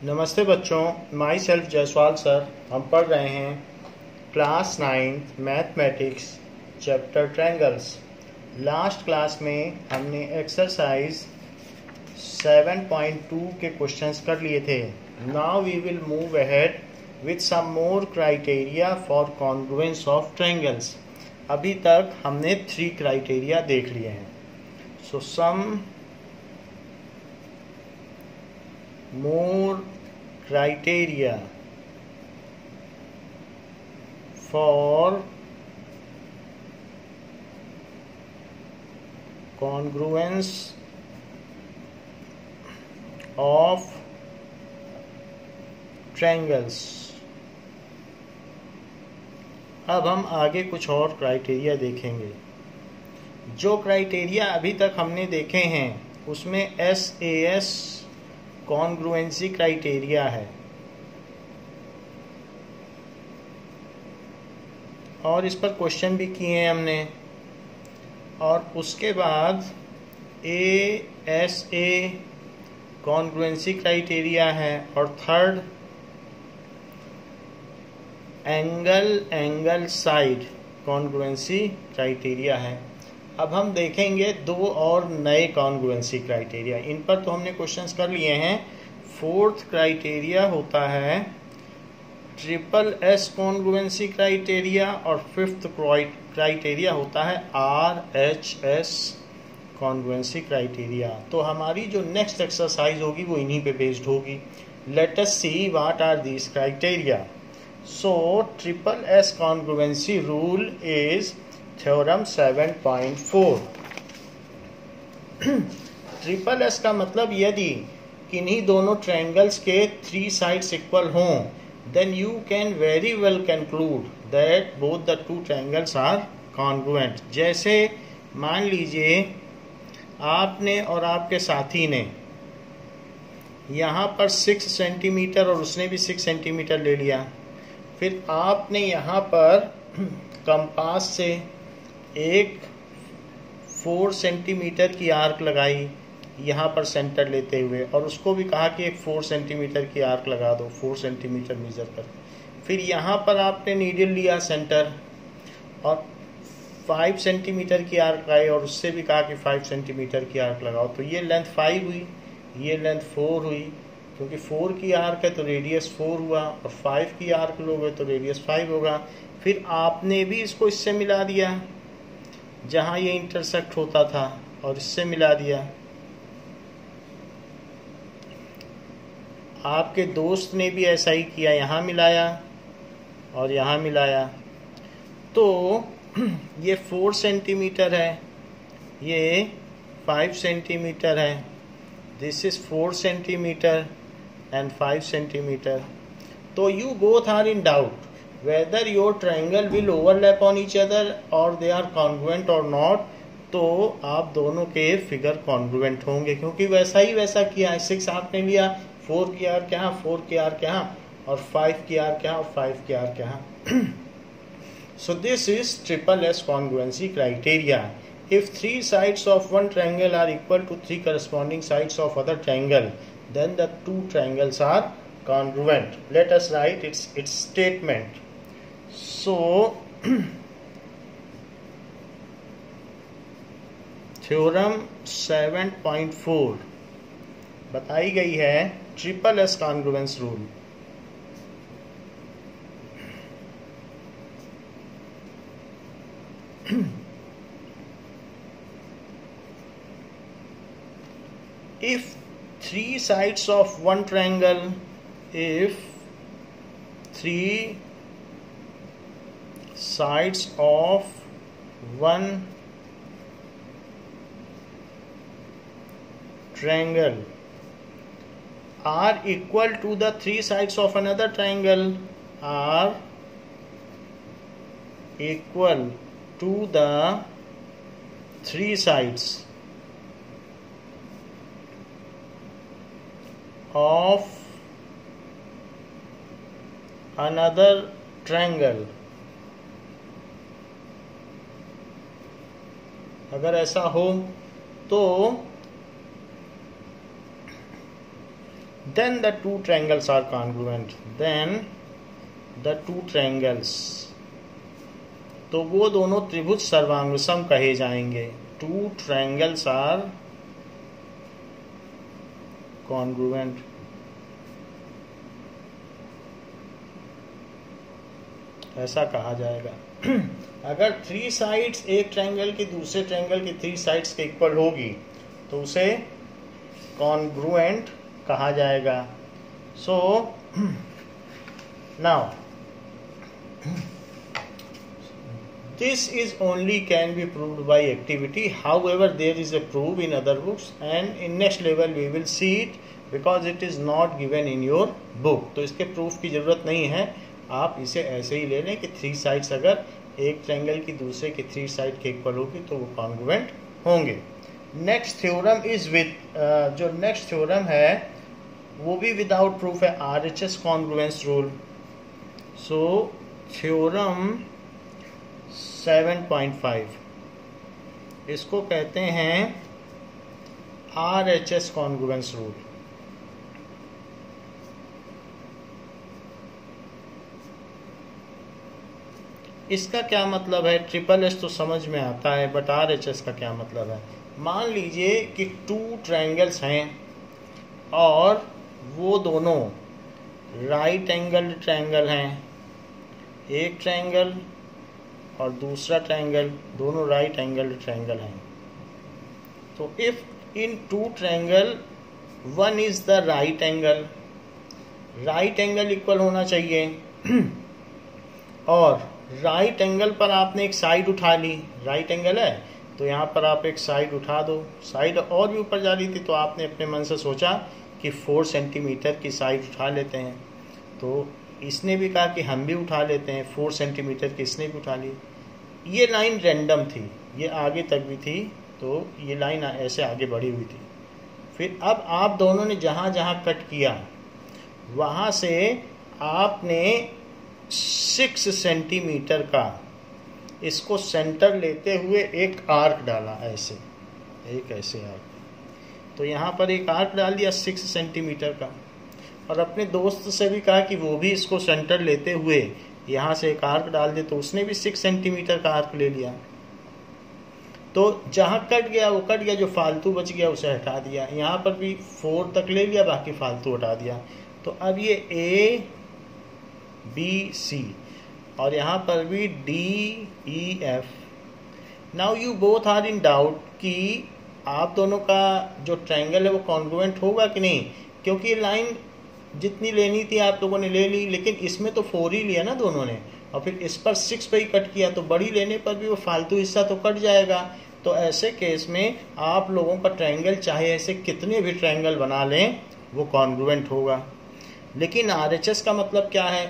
नमस्ते बच्चों, my self Jaiswal sir. हम पढ़ रहे हैं class 9 mathematics chapter triangles. Last class में हमने एक्सरसाइज 7.2 के क्वेश्चंस कर लिए थे। Now we will move ahead with some more criteria for congruence of triangles. अभी तक हमने 3 क्राइटेरिया देख लिए हैं। सो सम more criteria for congruence of triangles। अब हम आगे कुछ और क्राइटेरिया देखेंगे। जो क्राइटेरिया अभी तक हमने देखे हैं उसमें SAS कॉन्ग्रुएंसी क्राइटेरिया है, और इस पर क्वेश्चन भी किए हैं हमने। और उसके बाद ASA कॉन्ग्रुएंसी क्राइटेरिया है, और third angle side congruency criteria है। अब हम देखेंगे 2 और नए कॉन्ग्रुएंसी क्राइटेरिया। इन पर तो हमने क्वेश्चंस कर लिए हैं। 4th क्राइटेरिया होता है SSS कॉन्ग्रुएंसी क्राइटेरिया, और 5th क्राइटेरिया होता है RHS कॉन्ग्रुएंसी क्राइटेरिया। तो हमारी जो नेक्स्ट एक्सरसाइज होगी वो इन्हीं पे बेस्ड होगी। Let us see what are these criteria. So SSS congruency rule is theorem 7.4। SSS का मतलब यदि किन्हीं दोनों ट्रायंगल्स के 3 साइड्स इक्वल हों, then you can very well conclude that both the 2 triangles are congruent। जैसे मान लीजिए आपने और आपके साथी ने यहाँ पर 6 सेंटीमीटर और उसने भी 6 सेंटीमीटर ले लिया। फिर आपने यहाँ पर कंपास से एक 4 सेंटीमीटर की आर्क लगाई यहाँ पर सेंटर लेते हुए, और उसको भी कहा कि एक 4 सेंटीमीटर की आर्क लगा दो, 4 सेंटीमीटर मेजर कर। फिर यहाँ पर आपने नीडल लिया सेंटर और 5 सेंटीमीटर की आर्क लगाई, और उससे भी कहा कि 5 सेंटीमीटर की आर्क लगाओ। तो ये लेंथ 5 हुई, ये लेंथ 4 हुई। क्योंकि 4 की आर्क है तो रेडियस 4 हुआ, और 5 की आर्क लोगे तो रेडियस 5 होगा। फिर आपने भी इसको इससे मिला दिया जहाँ ये इंटरसेक्ट होता था, और इससे मिला दिया। आपके दोस्त ने भी ऐसा ही किया, यहाँ मिलाया और यहाँ मिलाया। तो ये 4 सेंटीमीटर है, ये 5 सेंटीमीटर है। This is 4 centimetre and 5 centimetre. तो you both are in doubt whether your triangle will overlap on each other or they are congruent or not। तो आप दोनों के फिगर कॉन्ग्रुएंट होंगे, क्योंकि वैसा ही वैसा किया है। 6 आपने लिया, 4 की आर्क यहाँ, 4 की आर्क यहाँ, और 5 की आर्क यहाँ, और 5 की आर्क यहाँ। So this is SSS congruency criteria। If 3 sides of one triangle are equal to 3 corresponding sides of other triangle, then the 2 triangles are congruent। Let us write its statement। So theorem 7.4 बताई गई है SSS congruence rule. If 3 sides of one triangle, if 3 sides of one triangle are equal to the 3 sides of another triangle, are equal to the 3 sides of another triangle। अगर ऐसा हो तो then the two triangles are congruent. then the two triangles, तो वो दोनों त्रिभुज सर्वांगसम कहे जाएंगे. two triangles are congruent. ऐसा कहा जाएगा. अगर थ्री साइड्स एक ट्रायंगल की दूसरे ट्रायंगल की थ्री साइड्स के इक्वल होगी तो उसे कॉन्ग्रुएंट कहा जाएगा. So now this is only can be proved by activity. However, there is a proof in other books and in next level we will see it because it is not given in your book. तो इसके proof की जरूरत नहीं है, आप इसे ऐसे ही ले लें कि थ्री साइड्स अगर एक ट्रायंगल की दूसरे की थ्री साइड के इक्वल होगी तो वो कॉन्ग्रुएंट होंगे. नेक्स्ट थ्योरम इज विद, जो नेक्स्ट थ्योरम है वो भी विदाउट प्रूफ है, RHS congruence rule. So theorem 7.5 इसको कहते हैं RHS कॉन्ग्रुएंस रूल. इसका क्या मतलब है? ट्रिपल एस तो समझ में आता है, बट RHS का क्या मतलब है? मान लीजिए कि टू ट्रायंगल्स हैं और वो दोनों राइट एंगल ट्रायंगल हैं. एक ट्रायंगल और दूसरा ट्रायंगल दोनों राइट एंगल ट्रायंगल हैं. तो if in two triangle one is the right angle, right angle equal होना चाहिए और राइट एंगल पर आपने एक साइड उठा ली. राइट एंगल है तो यहाँ पर आप एक साइड उठा दो. साइड और भी ऊपर जा रही थी तो आपने अपने मन से सोचा कि 4 सेंटीमीटर की साइड उठा लेते हैं. तो इसने भी कहा कि हम भी उठा लेते हैं, 4 सेंटीमीटर की इसने भी उठा ली. ये लाइन रैंडम थी, ये आगे तक भी थी, तो ये लाइन ऐसे आगे बढ़ी हुई थी. फिर अब आप दोनों ने जहाँ जहाँ कट किया वहाँ से आपने 6 सेंटीमीटर का इसको सेंटर लेते हुए एक आर्क डाला, ऐसे एक ऐसे आर्क. तो यहाँ पर एक आर्क डाल दिया 6 सेंटीमीटर का और अपने दोस्त से भी कहा कि वो भी इसको सेंटर लेते हुए यहाँ से एक आर्क डाल दे, तो उसने भी 6 सेंटीमीटर का आर्क ले लिया. तो जहाँ कट गया वो कट गया, जो फालतू बच गया उसे हटा दिया. यहाँ पर भी 4 तक ले लिया, बाकी फालतू हटा दिया. तो अब ये A B C और यहाँ पर भी D E F. Now you both are in doubt कि आप दोनों का जो ट्रायंगल है वो कॉन्ग्रुएंट होगा कि नहीं, क्योंकि ये लाइन जितनी लेनी थी आप लोगों ने ले ली, लेकिन इसमें तो 4 ही लिया ना दोनों ने, और फिर इस पर 6 पे ही कट किया, तो बड़ी लेने पर भी वो फालतू हिस्सा तो कट जाएगा. तो ऐसे केस में आप लोगों का ट्रायंगल चाहे ऐसे कितने भी ट्रायंगल बना लें वो कॉन्ग्रुएंट होगा. लेकिन RHS का मतलब क्या है?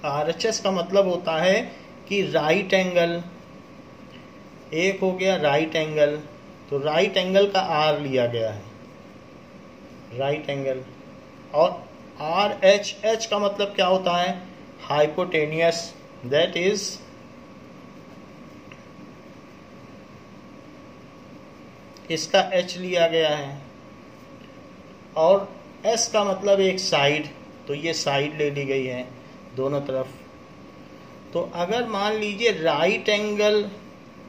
RHS का मतलब होता है कि राइट एंगल, एक हो गया राइट एंगल, तो राइट एंगल का R लिया गया है, राइट एंगल. और RHH का मतलब क्या होता है? हाइपोटेनियस, दैट इज इसका H लिया गया है. और S का मतलब एक साइड, तो ये साइड ले ली गई है दोनों तरफ. तो अगर मान लीजिए राइट एंगल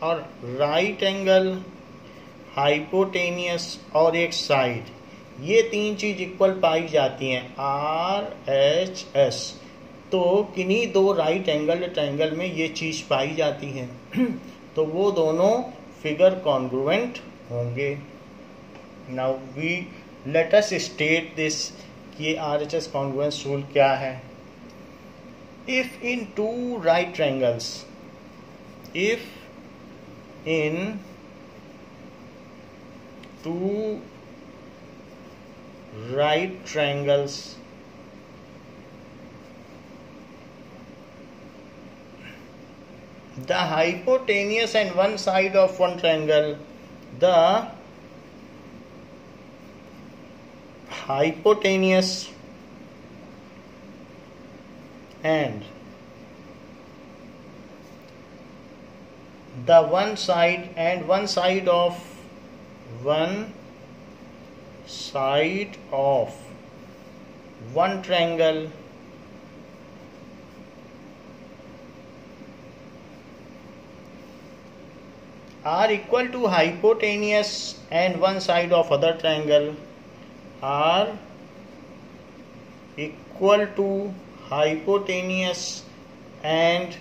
और राइट एंगल, हाइपोटेनियस और एक साइड, ये तीन चीज इक्वल पाई जाती हैं RHS, तो किन्हीं दो राइट एंगल ट्रायंगल में ये चीज पाई जाती है तो वो दोनों फिगर कॉन्ग्रुएंट होंगे. Now we let us state this कि RHS कॉन्ग्रुएंस रूल क्या है. If in two right triangles, if in two right triangles the hypotenuse and one side of one triangle, the hypotenuse and the one side of one side of one triangle are equal to hypotenuse and one side of other triangle are equal to hypotenuse and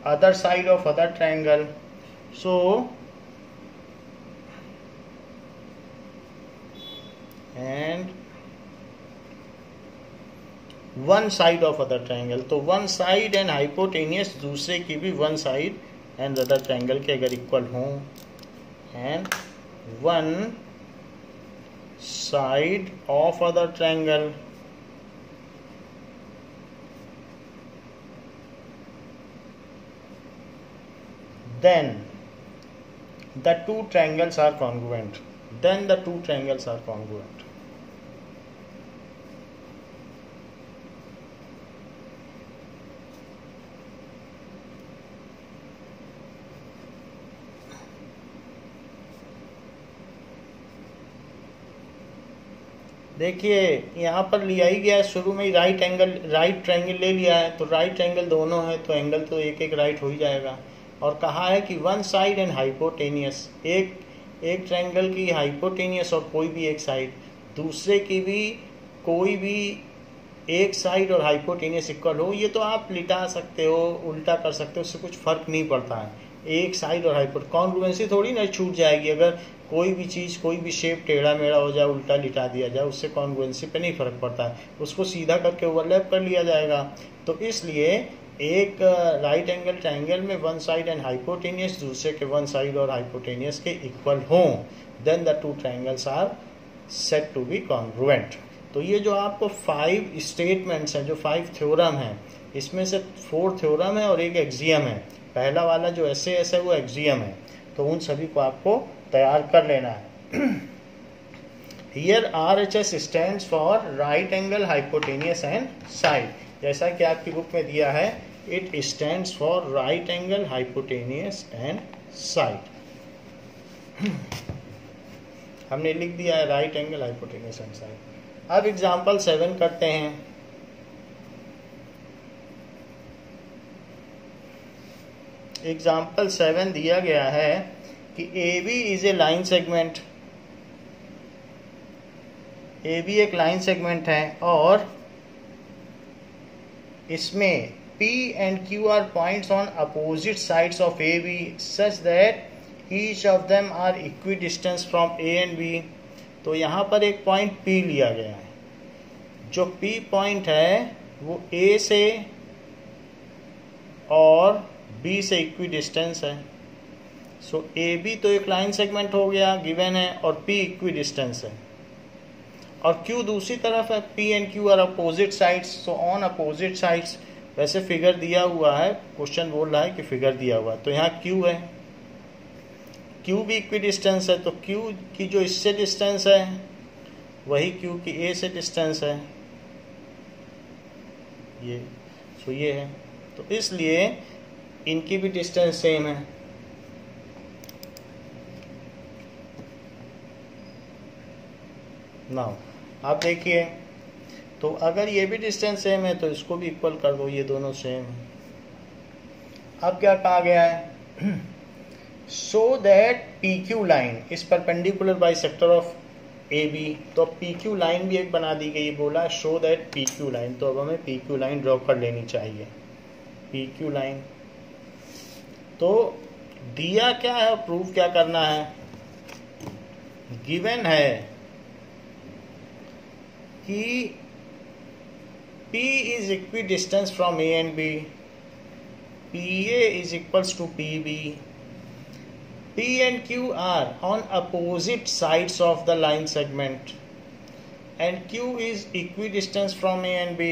other side of other triangle. So and one side of other triangle, तो one side and hypotenuse दूसरे की भी one side and other triangle के अगर equal हों and one side of other triangle then the two triangles are congruent. Then the two triangles are congruent. देखिए यहाँ पर लिया ही गया है, शुरू में ही राइट ट्रायंगल ले लिया है, तो राइट ट्रायंगल दोनों है तो एंगल तो एक एक राइट हो ही जाएगा। और कहा है कि वन साइड एंड हाइपोटेनियस, एक ट्रायंगल की हाइपोटेनियस और कोई भी एक साइड, दूसरे की भी कोई भी एक साइड और हाइपोटेनियस इक्वल हो, ये तो आप लिटा सकते हो, उल्टा कर सकते हो, उससे कुछ फर्क नहीं पड़ता है। एक साइड और हाइपोटेनियस कॉन्ग्रुएंसी थोड़ी ना छूट जाएगी, अगर कोई भी चीज़ कोई भी शेप टेढ़ा मेढ़ा हो जाए, उल्टा लिटा दिया जाए, उससे कॉन्ग्रुएंसी पे नहीं फर्क पड़ता है, उसको सीधा करके ओवरलैप कर लिया जाएगा। तो इसलिए एक राइट एंगल ट्रायंगल में वन साइड एंड हाइपोटेनियस दूसरे के वन साइड और हाइपोटेनियस के इक्वल हों, then the two triangles are said to be congruent. तो ये जो आपको 5 स्टेटमेंट्स हैं, जो 5 थ्योरम हैं, इसमें से 4 थ्योरम है और एक एक्सियम है। पहला वाला जो SAS है वो एक्सियम है, तो उन सभी को आपको तैयार कर लेना है। Here RHS stands for right angle hypotenuse and side, जैसा कि आपकी बुक में दिया है, it stands for right angle hypotenuse and side. हमने लिख दिया है right angle hypotenuse and side. अब एग्जांपल 7 करते हैं। एग्जाम्पल 7 दिया गया है कि AB is a line segment, AB एक लाइन सेगमेंट है और इसमें P and Q are points on opposite sides of AB such that each of them are equidistant from A and B। तो यहाँ पर एक पॉइंट P लिया गया है, जो P पॉइंट है वो A से और B से इक्विडिस्टेंस है। सो AB तो एक लाइन सेगमेंट हो गया, गिवन है, और P इक्विडिस्टेंस है, और Q दूसरी तरफ है। P and Q are opposite sides, so on opposite sides. वैसे फिगर दिया हुआ है, क्वेश्चन बोल रहा है कि फिगर दिया हुआ है, तो यहाँ Q है, Q भी इक्विडिस्टेंस है, तो Q की जो इससे डिस्टेंस है वही Q की A से डिस्टेंस है, ये सो ये है, तो इसलिए इनकी भी डिस्टेंस सेम है। नाउ आप देखिए, तो अगर ये भी डिस्टेंस सेम है तो इसको भी इक्वल कर दो, ये दोनों सेम है। अब क्या कहा गया है, so that PQ line is perpendicular bisector of AB, तो PQ लाइन भी एक बना दी गई, बोला शो दैट PQ लाइन, तो अब हमें PQ लाइन ड्रॉ कर लेनी चाहिए। PQ लाइन तो दिया क्या है, प्रूफ क्या करना है, गिवन है कि P is equidistant from A and B, PA is equals to PB, P and Q are on opposite sides of the line segment, and Q is equidistant from A and B,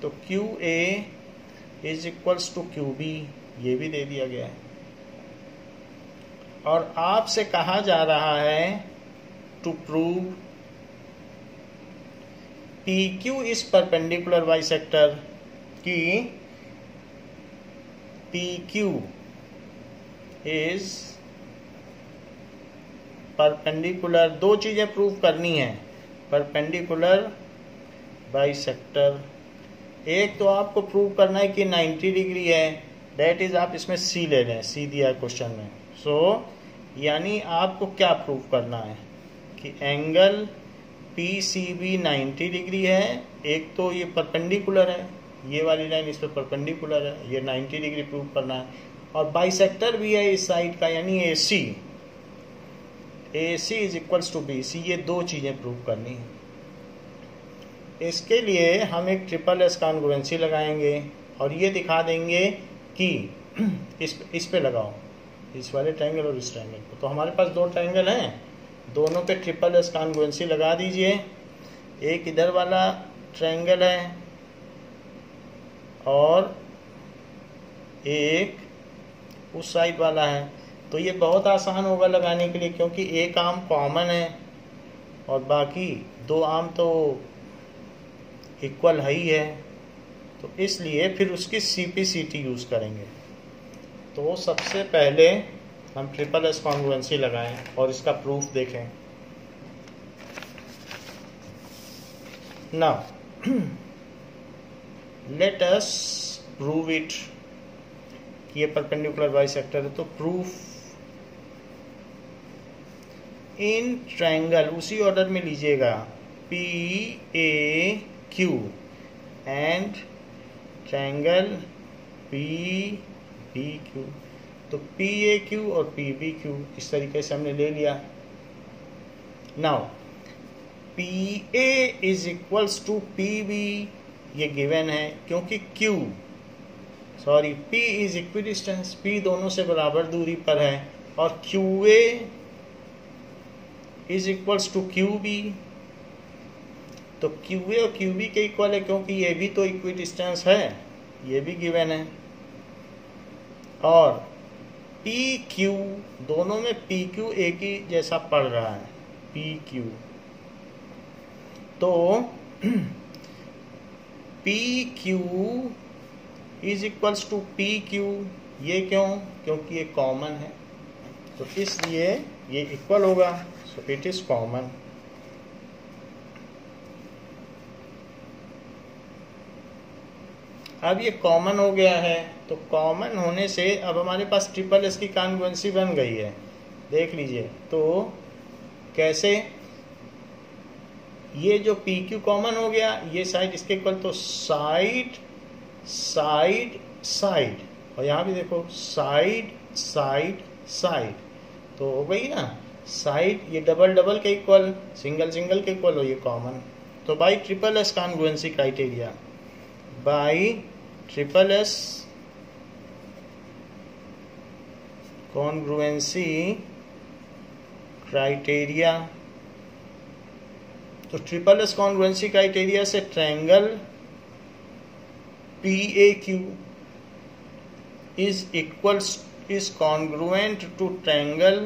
तो QA is equals to QB, ये भी दे दिया गया है। और आपसे कहा जा रहा है to prove PQ is perpendicular bisector, कि PQ इज परपेंडिकुलर, दो चीजें प्रूव करनी है, परपेंडिकुलर बाइसेक्टर। एक तो आपको प्रूव करना है कि 90 डिग्री है, दैट इज आप इसमें सी ले लें, सी दिया है क्वेश्चन में। सो यानी आपको क्या प्रूव करना है कि एंगल PCB 90 डिग्री है। एक तो ये परपेंडिकुलर है, ये वाली लाइन इस पर परपेंडिकुलर है, ये 90 डिग्री प्रूव करना है, और बाइसेक्टर भी है इस साइड का, यानी AC is equals to BC। ये दो चीजें प्रूव करनी है। इसके लिए हम एक ट्रिपल एस कॉन्ग्रुएंसी लगाएंगे और ये दिखा देंगे कि इस पे लगाओ, इस वाले ट्रायंगल और इस ट्रायंगल को। तो हमारे पास दो ट्रायंगल हैं, दोनों पे ट्रिपल एस कॉन्ग्रुएंसी लगा दीजिए। एक इधर वाला ट्रायंगल है और एक उस साइड वाला है। तो ये बहुत आसान होगा लगाने के लिए, क्योंकि एक आर्म कॉमन है और बाकी दो आर्म तो इक्वल ही है, तो इसलिए फिर उसकी CPCT यूज करेंगे। तो सबसे पहले हम ट्रिपल एस कॉन्ग्रुएंसी लगाएं और इसका प्रूफ देखें। Now let us prove it कि ये परपेंडिकुलर बाइसेक्टर है। तो प्रूफ इन ट्रायंगल उसी ऑर्डर में लीजिएगा, PAQ एंड ट्रायंगल PBQ। तो PAQ और PBQ इस तरीके से हमने ले लिया। Now PA is equals to PB, ये गिवन है क्योंकि P इज इक्विडिस्टेंस, P दोनों से बराबर दूरी पर है, और QA is equals to QB। तो QA और QB के इक्वल है क्योंकि ये भी तो इक्विडिस्टेंस है, ये भी गिवन है। और PQ, दोनों में PQ एक ही जैसा पड़ रहा है, PQ। तो PQ is equals to PQ, ये क्यों? क्योंकि ये कॉमन है, तो इसलिए ये इक्वल होगा। So it is common. अब ये कॉमन हो गया है, तो कॉमन होने से अब हमारे पास ट्रिपल एस की कॉन्ग्रुएंसी बन गई है। देख लीजिए तो कैसे, ये जो PQ कॉमन हो गया, ये साइड इसके इक्वल, तो साइड साइड साइड, और यहाँ भी देखो साइड साइड साइड, तो हो गई ना साइड, ये डबल डबल के इक्वल, सिंगल सिंगल के इक्वल, हो ये कॉमन। तो by triple S congruency criteria, by triple S congruency criteria, तो ट्रिपल एस कॉन्ग्रुएंसी क्राइटेरिया से triangle PAQ is congruent to triangle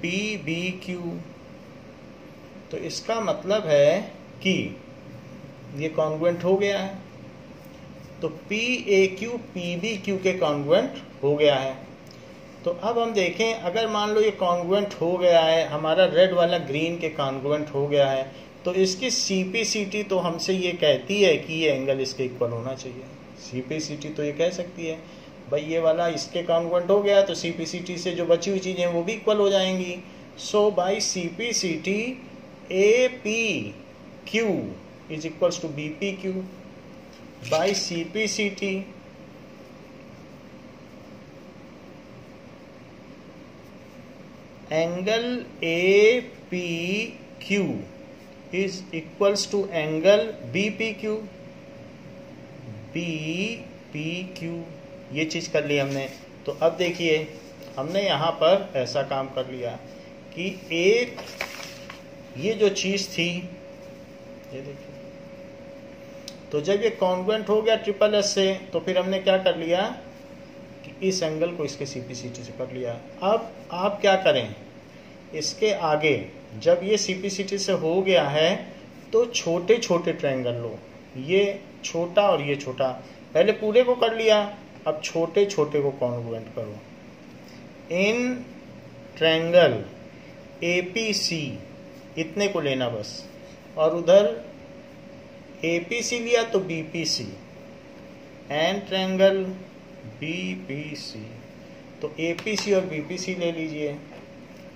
PBQ। तो इसका मतलब है कि ये कॉन्ग्रुएंट हो गया है, तो PAQ PBQ के कॉन्ग्रुएंट हो गया है। तो अब हम देखें, अगर मान लो ये कॉन्ग्रुएंट हो गया है, हमारा रेड वाला ग्रीन के कॉन्ग्रुएंट हो गया है, तो इसकी CPCT तो हमसे ये कहती है कि ये एंगल इसके इक्वल होना चाहिए। CPCT तो ये कह सकती है भाई ये वाला इसके कॉन्ग्रुएंट हो गया, तो CPCT से जो बची हुई चीजें वो भी इक्वल हो जाएंगी। So by CPCT APQ is equals to BPQ, by CPCT angle APQ is equals to angle BPQ। ये चीज कर ली हमने। तो अब देखिए हमने यहाँ पर ऐसा काम कर लिया कि एक ये जो चीज थी, ये देखिए, तो जब ये कॉन्ग्रुएंट हो गया ट्रिपल एस से, तो फिर हमने क्या कर लिया कि इस एंगल को इसके CPCT से कर लिया। अब आप क्या करें, इसके आगे जब ये CPCT से हो गया है तो छोटे छोटे ट्रायंगल लो, ये छोटा और ये छोटा, पहले पूरे को कर लिया, अब छोटे छोटे को कॉन्ग्रुएंट करो। इन ट्रायंगल APC, इतने को लेना बस, और उधर APC लिया तो BPC, एंड ट्रायंगल BPC, तो APC और BPC ले लीजिए।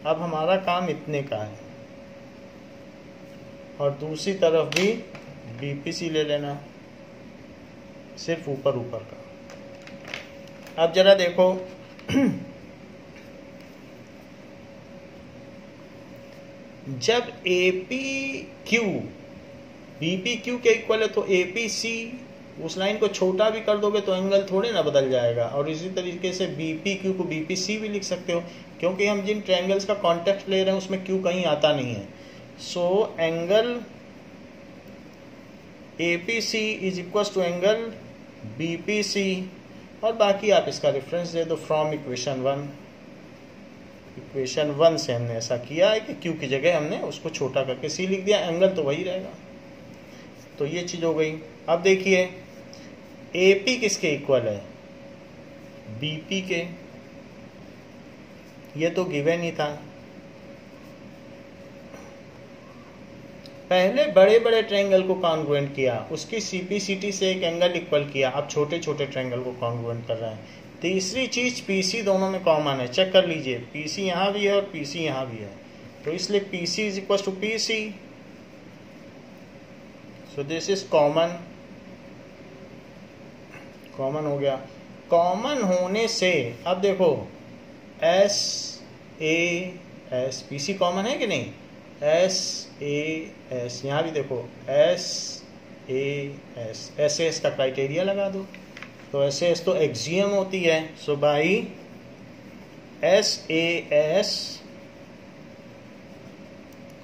अब हमारा काम इतने का है, और दूसरी तरफ भी BPC ले लेना, सिर्फ ऊपर ऊपर का। अब जरा देखो जब APQ BPQ के इक्वल है तो APC, उस लाइन को छोटा भी कर दोगे तो एंगल थोड़े ना बदल जाएगा। और इसी तरीके से BPQ को BPC भी लिख सकते हो, क्योंकि हम जिन ट्रायंगल्स का कॉन्टेक्स्ट ले रहे हैं उसमें Q कहीं आता नहीं है। So angle APC is equal to angle BPC, और बाकी आप इसका रेफरेंस दे दो फ्रॉम इक्वेशन 1। इक्वेशन 1 से हमने ऐसा किया है कि Q की जगह हमने उसको छोटा करके C लिख दिया, एंगल तो वही रहेगा। तो ये चीज हो गई। अब देखिए AP किसके इक्वल है? BP के, ये तो गिवन ही था। पहले बड़े बड़े ट्रायंगल को कॉन्ग्रुएंट किया, उसकी CPCT से एक एंगल इक्वल किया, अब छोटे छोटे ट्रायंगल को कॉन्ग्रुएंट कर रहे हैं। तीसरी चीज PC दोनों में कॉमन है, चेक कर लीजिए, PC यहाँ भी है और PC यहाँ भी है, तो इसलिए PC is equal to PC, so this is common. Common हो गया। कॉमन होने से अब देखो SAS, PC कॉमन है कि नहीं? SAS, यहाँ भी देखो SAS का क्राइटेरिया लगा दो, तो SAS तो एक्सियम होती है। So by SAS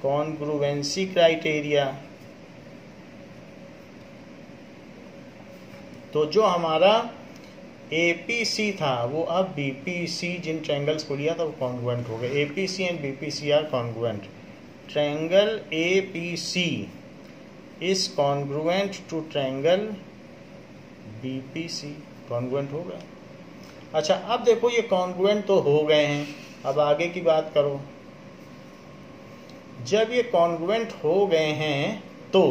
congruency criteria, तो जो हमारा APC था वो अब BPC, जिन ट्रायंगल्स को लिया था वो कॉन्ग्रुएंट हो गए। APC and BPC are congruent. Triangle APC is congruent to triangle BPC, congruent हो गया। अच्छा, अब देखो ये कॉन्ग्रुएंट तो हो गए हैं, अब आगे की बात करो। जब ये कॉन्ग्रुएंट हो गए हैं तो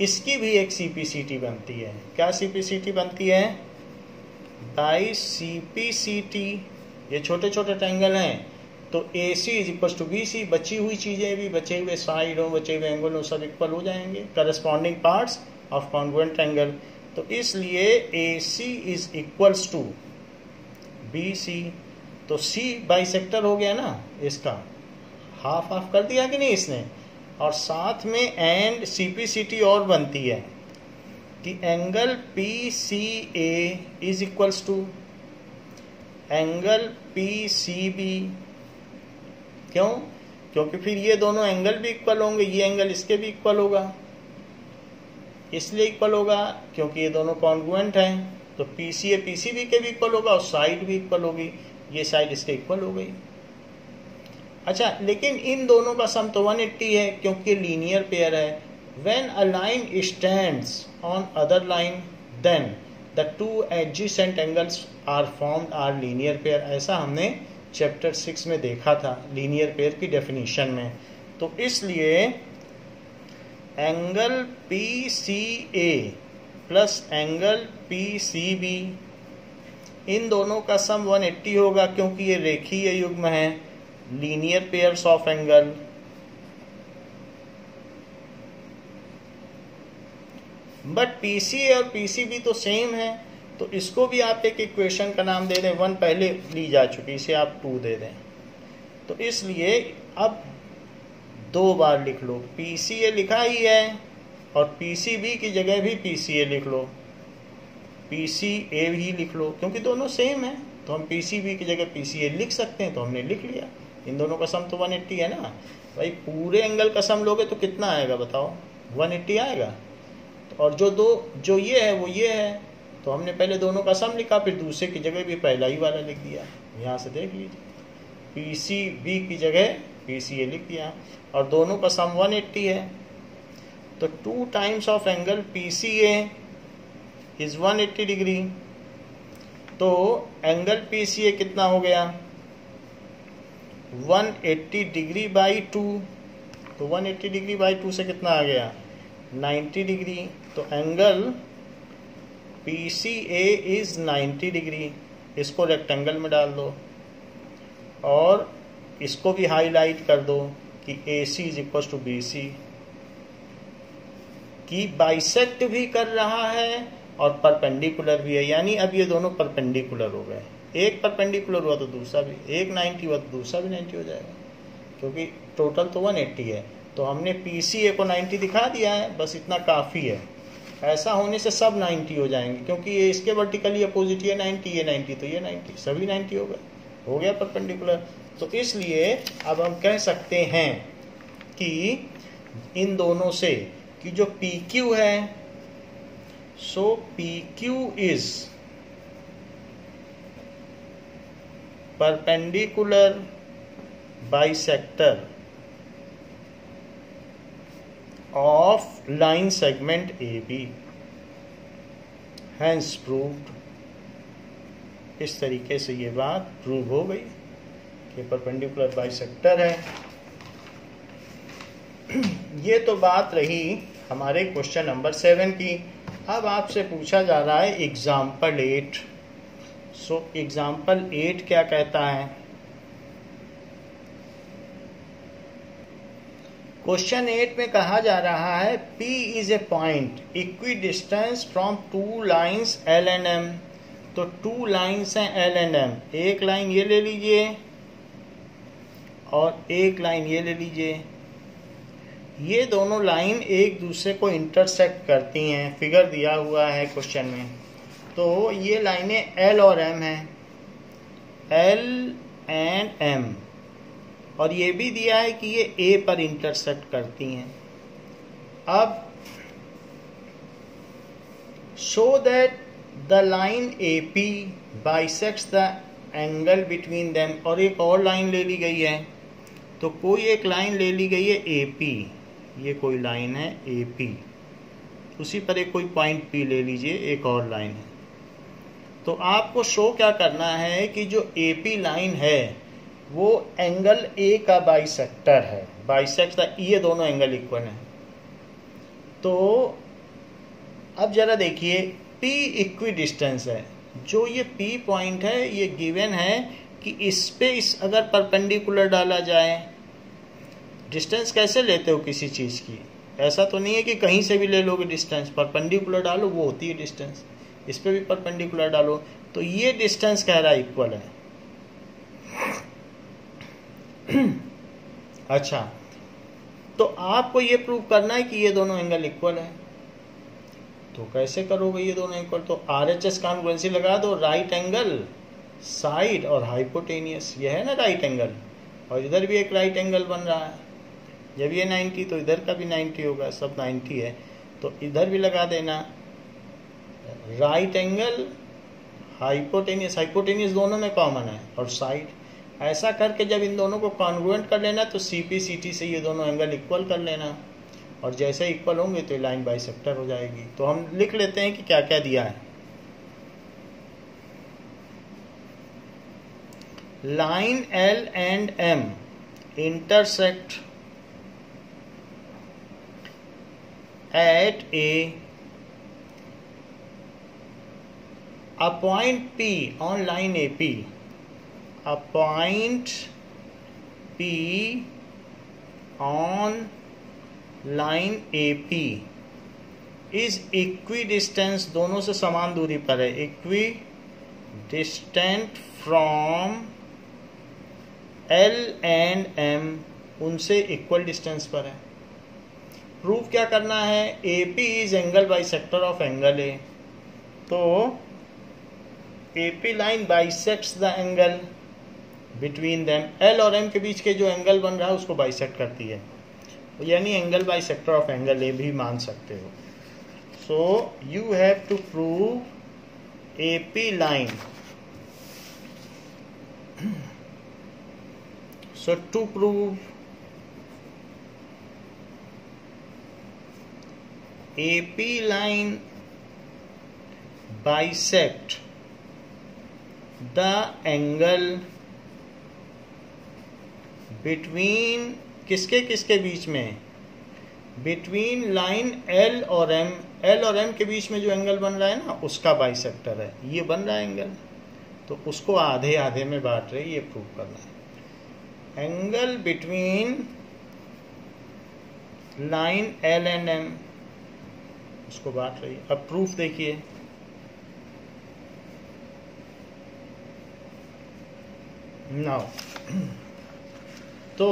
इसकी भी एक CPCT बनती है। क्या CPCT बनती है? बाई CPCT, ये छोटे छोटे ट्रायंगल हैं तो AC is equal to BC, बची हुई चीजें भी, बचे हुए साइड हो, बचे हुए एंगल हो, सब इक्वल हो जाएंगे, corresponding parts of congruent triangle. तो इसलिए AC is equals to BC, तो C बाइसेक्टर हो गया ना, इसका हाफ हाफ कर दिया कि नहीं इसने। और साथ में एंड CPCT और बनती है कि angle PCA is equals to angle PCB। क्यों? क्योंकि फिर ये दोनों एंगल भी इक्वल होंगे, ये एंगल इसके भी इक्वल होगा, इसलिए इक्वल होगा क्योंकि ये दोनों कॉन्ग्रुएंट हैं। तो PCA PCB के भी इक्वल होगा और साइड भी इक्वल होगी, ये साइड इसके इक्वल हो गई। अच्छा, लेकिन इन दोनों का सम तो 180 है क्योंकि लीनियर पेयर है। When a line stands on other line then the two adjacent angles are formed are linear pair, ऐसा हमने चैप्टर 6 में देखा था लीनियर पेयर की डेफिनेशन में। तो इसलिए angle PCA plus angle PCB, इन दोनों का सम 180 होगा क्योंकि ये रेखीय युग्म है, linear pairs of angle. But PCA और PCB तो सेम है, तो इसको भी आप एक इक्वेशन का नाम दे दें, 1 पहले ली जा चुकी, इसे आप 2 दे दें। तो इसलिए अब 2 बार लिख लो, PCA लिखा ही है और PCB की जगह भी PCA लिख लो, PCA भी लिख लो, क्योंकि दोनों सेम है तो हम PCB की जगह PCA लिख सकते हैं, तो हमने लिख लिया। इन दोनों का सम तो 180 है ना भाई, पूरे एंगल का सम लोगे तो कितना आएगा बताओ? 180 आएगा। और जो ये है वो ये है, तो हमने पहले दोनों का सम लिखा, फिर दूसरे की जगह भी पहला ही वाला लिख दिया। यहाँ से देख लीजिए, PCB की जगह PCA लिख दिया और दोनों का सम 180 है। तो 2 times of angle PCA is 180 degree. तो एंगल PCA कितना हो गया? 180 डिग्री बाई 2, तो 180 डिग्री बाई 2 से कितना आ गया 90 डिग्री। तो एंगल PCA इज 90 डिग्री। इसको रेक्टेंगल में डाल दो और इसको भी हाईलाइट कर दो कि AC is equal to BC, कि बाइसेक्ट भी कर रहा है और परपेंडिकुलर भी है, यानी अब ये दोनों परपेंडिकुलर हो गए। एक परपेंडिकुलर हुआ तो दूसरा भी, एक 90 हुआ तो दूसरा भी 90 हो जाएगा, क्योंकि टोटल तो 180 है। तो हमने PCA को 90 दिखा दिया है, बस इतना काफ़ी है। ऐसा होने से सब 90 हो जाएंगे, क्योंकि ये इसके वर्टिकली अपोजिट ये 90, ये 90 तो ये 90, सभी 90 हो गए, हो गया परपेंडिकुलर। तो इसलिए अब हम कह सकते हैं कि इन दोनों से कि जो PQ है, so PQ is perpendicular bisector of line segment AB, hence proved. इस तरीके से ये बात प्रूव हो गई कि परपेंडिकुलर बाइसेक्टर है। ये तो बात रही हमारे क्वेश्चन नंबर 7 की। अब आपसे पूछा जा रहा है एग्जाम्पल 8। सो एग्जाम्पल 8 क्या कहता है? क्वेश्चन 8 में कहा जा रहा है P is a point equi distance from 2 lines L and M। तो 2 लाइन्स हैं L एंड M, एक लाइन ये ले लीजिए और एक लाइन ये ले लीजिए। ये दोनों लाइन एक दूसरे को इंटरसेक्ट करती हैं, फिगर दिया हुआ है क्वेश्चन में। तो ये लाइनें L और M हैं, L एंड M, और ये भी दिया है कि ये A पर इंटरसेक्ट करती हैं। अब show that the line AP bisects the angle between them, और एक और लाइन ले ली गई है। तो कोई एक लाइन ले ली गई है AP, ये कोई लाइन है AP, उसी पर एक कोई पॉइंट P ले लीजिए, एक और लाइन है। तो आपको शो क्या करना है कि जो AP लाइन है वो एंगल A का बाइसेक्टर है, बाइसेक्ट ये दोनों एंगल इक्वल हैं। तो अब जरा देखिए P इक्वी डिस्टेंस है, जो ये P पॉइंट है ये गिवन है कि इस पे इस अगर परपेंडिकुलर डाला जाए, डिस्टेंस कैसे लेते हो किसी चीज़ की? ऐसा तो नहीं है कि कहीं से भी ले लोगे डिस्टेंस, परपेंडिकुलर डालो वो होती है डिस्टेंस, इस पे भी परपेंडिकुलर डालो। तो ये डिस्टेंस कह रहा है इक्वल है। अच्छा, तो आपको ये प्रूव करना है कि ये दोनों एंगल इक्वल है। तो कैसे करोगे ये दोनों इक्वल? तो RHS कॉन्ग्रुएंसी लगा दो, राइट एंगल साइड और हाइपोटेनियस। ये है ना राइट एंगल, और इधर भी एक राइट एंगल बन रहा है। जब ये 90 तो इधर का भी 90 होगा, सब 90 है, तो इधर भी लगा देना राइट एंगल हाइपोटेनियस, हाइपोटेनियस दोनों में कॉमन है, और साइड। ऐसा करके जब इन दोनों को कॉन्ग्रुएंट कर लेना तो CP CT से ये दोनों एंगल इक्वल कर लेना, और जैसे इक्वल होंगे तो लाइन बाइसेक्टर हो जाएगी। तो हम लिख लेते हैं कि क्या क्या दिया है। Line L and M intersect at a point P on line AP, a point P on line AP is equidistant, दोनों से समान दूरी पर है, equidistant from L and M, उनसे इक्वल डिस्टेंस पर है। प्रूफ क्या करना है? AP is angle bisector of angle A। तो AP line bisects the angle between them, L और M के बीच के जो एंगल बन रहा है उसको बाइसेक्ट करती है, यानी angle bisector of angle A भी मान सकते हो। So you have to prove AP line. So to prove AP line bisect the angle between किसके किसके बीच में, बिटवीन लाइन एल और एम, एल और एम के बीच में जो एंगल बन रहा है ना उसका बाइसेक्टर है, ये बन रहा है एंगल, तो उसको आधे आधे में बांट रहे, ये प्रूव करना है। Angle between line L and M उसको बांट रही है। अब प्रूफ देखिए, नाउ तो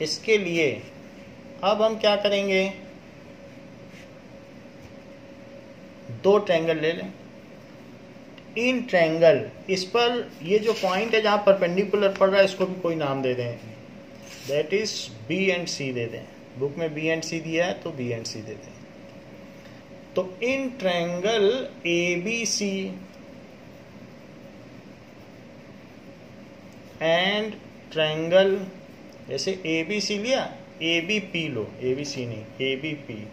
इसके लिए अब हम क्या करेंगे, दो ट्रायंगल ले लें। इन ट्रायंगल, इस पर ये जो पॉइंट है जहां परपेंडिकुलर पड़ रहा है इसको भी कोई नाम दे दें, दैट इज बी एंड सी दे दें। बुक में बी एंड सी दिया है तो बी एंड सी दे दें। तो in triangle A B C and triangle, जैसे ए बी सी लिया, ए बी पी लो, ए बी सी नहीं, A B P.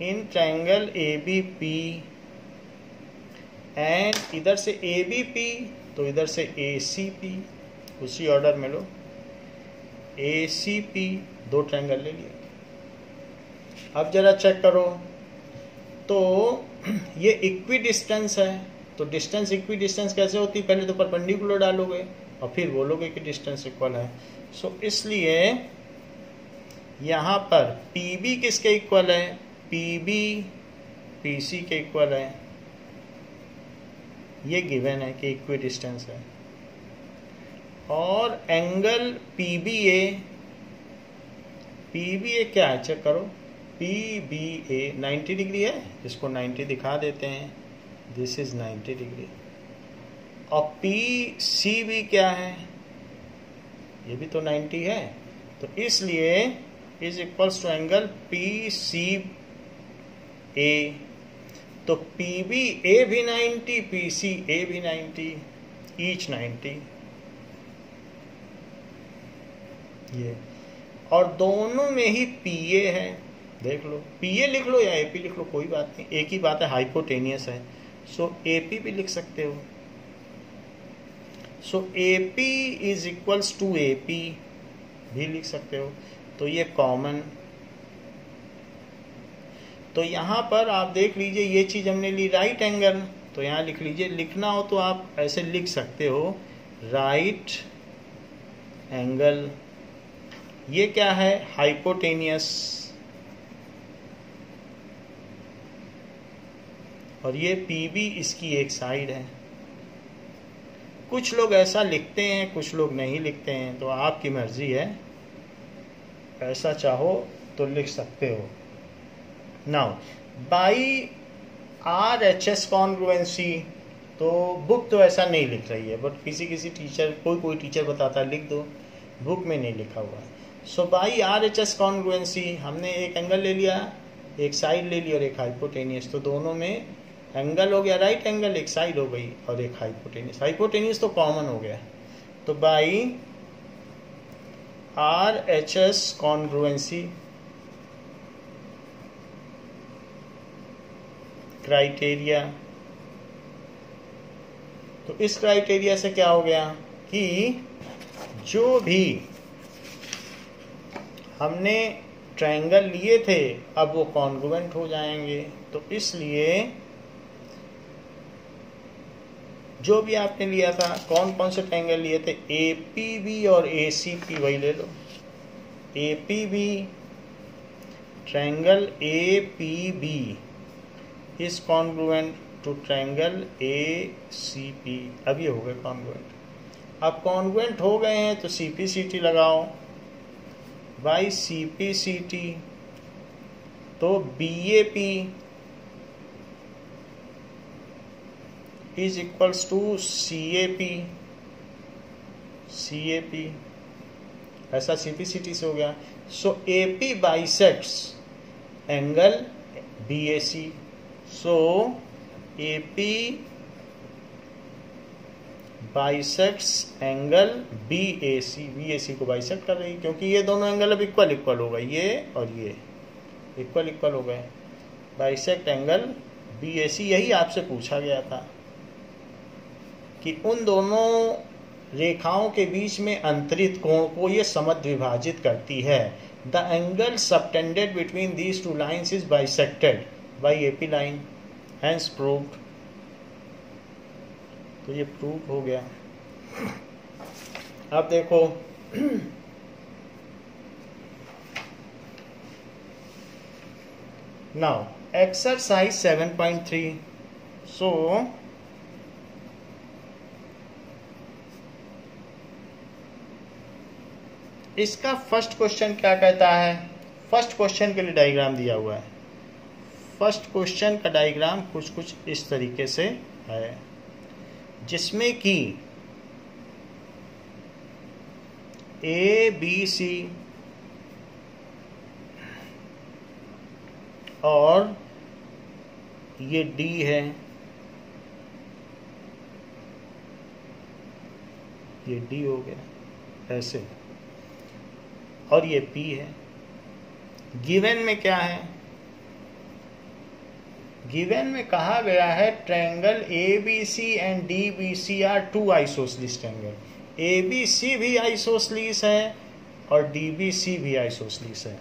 In triangle A B P and इधर से ए बी पी तो इधर से ए सी पी, उसी ऑर्डर में लो, ए सी पी, दो ट्रायंगल ले लिया। अब जरा चेक करो, तो ये इक्वी डिस्टेंस है, तो डिस्टेंस इक्वी डिस्टेंस कैसे होती है, पहले तो परपेंडिकुलर डालोगे और फिर बोलोगे कि डिस्टेंस इक्वल है। सो इसलिए यहाँ पर पी बी किसके इक्वल है, पी बी पी सी के इक्वल है, ये गिवन है कि इक्वी डिस्टेंस है। और एंगल पी बी ए क्या है, चेक करो, पी बी ए 90 डिग्री है, इसको 90 दिखा देते हैं, दिस इज 90 डिग्री। और पी सी बी क्या है, ये भी तो 90 है, तो इसलिए is equals to angle P C A. तो पी बी ए भी 90, पी सी ए भी 90, ईच 90 ये, और दोनों में ही पी ए है, देख लो, पी ए लिख लो या एपी लिख लो, कोई बात नहीं, एक ही बात है, हाइपोटेनियस है। सो एपी भी लिख सकते हो। So AP is equals to AP भी लिख सकते हो, तो ये कॉमन। तो यहाँ पर आप देख लीजिए, ये चीज हमने ली राइट एंगल, तो यहाँ लिख लीजिए, लिखना हो तो आप ऐसे लिख सकते हो, राइट एंगल, ये क्या है, हाइपोटेनियस, और ये पी बी इसकी एक साइड है। कुछ लोग ऐसा लिखते हैं, कुछ लोग नहीं लिखते हैं, तो आपकी मर्जी है, ऐसा चाहो तो लिख सकते हो। Now by R H S congruency, तो बुक तो ऐसा नहीं लिख रही है, बट किसी किसी टीचर, कोई टीचर बताता है लिख दो, बुक में नहीं लिखा हुआ है। So by R H S congruency हमने एक एंगल ले लिया, एक साइड ले ली और एक हाइपोटेनियस, तो दोनों में एंगल हो गया राइट एंगल, एक साइड हो गई और एक हाइपोटेनियस, हाइपोटेनियस तो कॉमन हो गया। तो by R H S congruency criteria, तो इस क्राइटेरिया से क्या हो गया कि जो भी हमने ट्रायंगल लिए थे अब वो कॉन्ग्रुएंट हो जाएंगे। तो इसलिए जो भी आपने लिया था, कौन कौन से ट्रायंगल लिए थे, ए पी बी और ए सी पी, वही ले लो। A P B, triangle A P B is congruent to triangle A C P. अब ये हो गए कॉन्ग्रुएंट। अब कॉन्ग्रुएंट हो गए हैं तो सी पी सी टी लगाओ, by C P C T, तो B A P is equals to C A P, ऐसा सी पी सी टी से हो गया। So A P bisects angle B A C, so A P bisects angle B A C को bisect कर रही, क्योंकि ये दोनों एंगल अब इक्वल हो गए, ये और ये इक्वल हो गए, बाइसेक्ट एंगल बी ए सी। यही आपसे पूछा गया था कि उन दोनों रेखाओं के बीच में अंतरित कोण को ये समद्विभाजित करती है। The angle subtended between these two lines is bisected by AP line, hence proved. तो ये प्रूव हो गया। अब देखो नाउ एक्सरसाइज 7.3। सो इसका फर्स्ट क्वेश्चन क्या कहता है? फर्स्ट क्वेश्चन के लिए डायग्राम दिया हुआ है। फर्स्ट क्वेश्चन का डायग्राम कुछ इस तरीके से है, जिसमें कि ए बी सी और ये डी है, ये डी हो गया ऐसे, और ये पी है। गिवन में क्या है? गिवन में कहा गया है triangle A B C and D B C are two isosceles triangle. A B C भी आइसोसेलेस है और डी बी सी भी आइसोसेलेस है।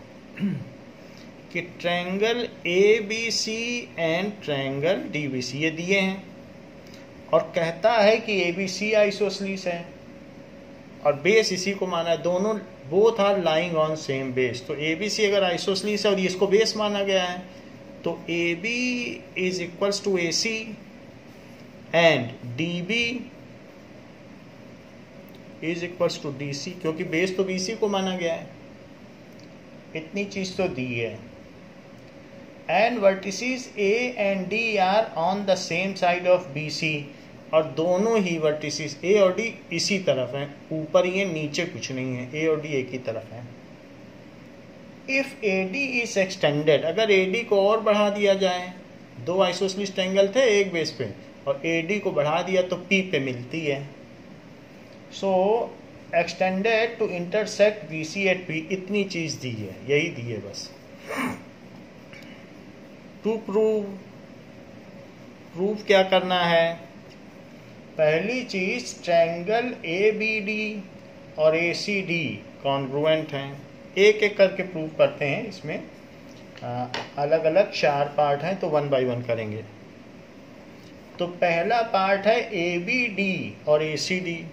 कि triangle A B C and triangle D B C ये दिए हैं, और कहता है कि ए बी सी आइसोसेलेस है और बेस इसी को माना है। दोनों both are lying on same base. तो ए बी सी अगर आइसोसेलेस है और इसको बेस माना गया है, तो A B is equals to A C and D B is equals to D C, क्योंकि बेस तो बी सी को माना गया है। इतनी चीज तो दी है। And vertices A and D are on the same side of B C, और दोनों ही वर्टिसेस ए और डी इसी तरफ हैं, ऊपर ही है नीचे कुछ नहीं है, ए और डी एक ही तरफ है। If A D is extended, अगर ए डी को और बढ़ा दिया जाए, दो आइसोसेलेस ट्रायंगल थे एक बेस पे, और ए डी को बढ़ा दिया तो पी पे मिलती है। So extended to intersect B C at P, इतनी चीज दी है, यही दी है बस। टू प्रूव क्या करना है? पहली चीज ट्रायंगल ए बी डी और ए सी डी कॉन्ग्रुएंट हैं। एक एक करके प्रूव करते हैं। इसमें अलग अलग 4 पार्ट हैं, तो 1 बाय 1 करेंगे। तो पहला पार्ट है ए बी डी और A C D.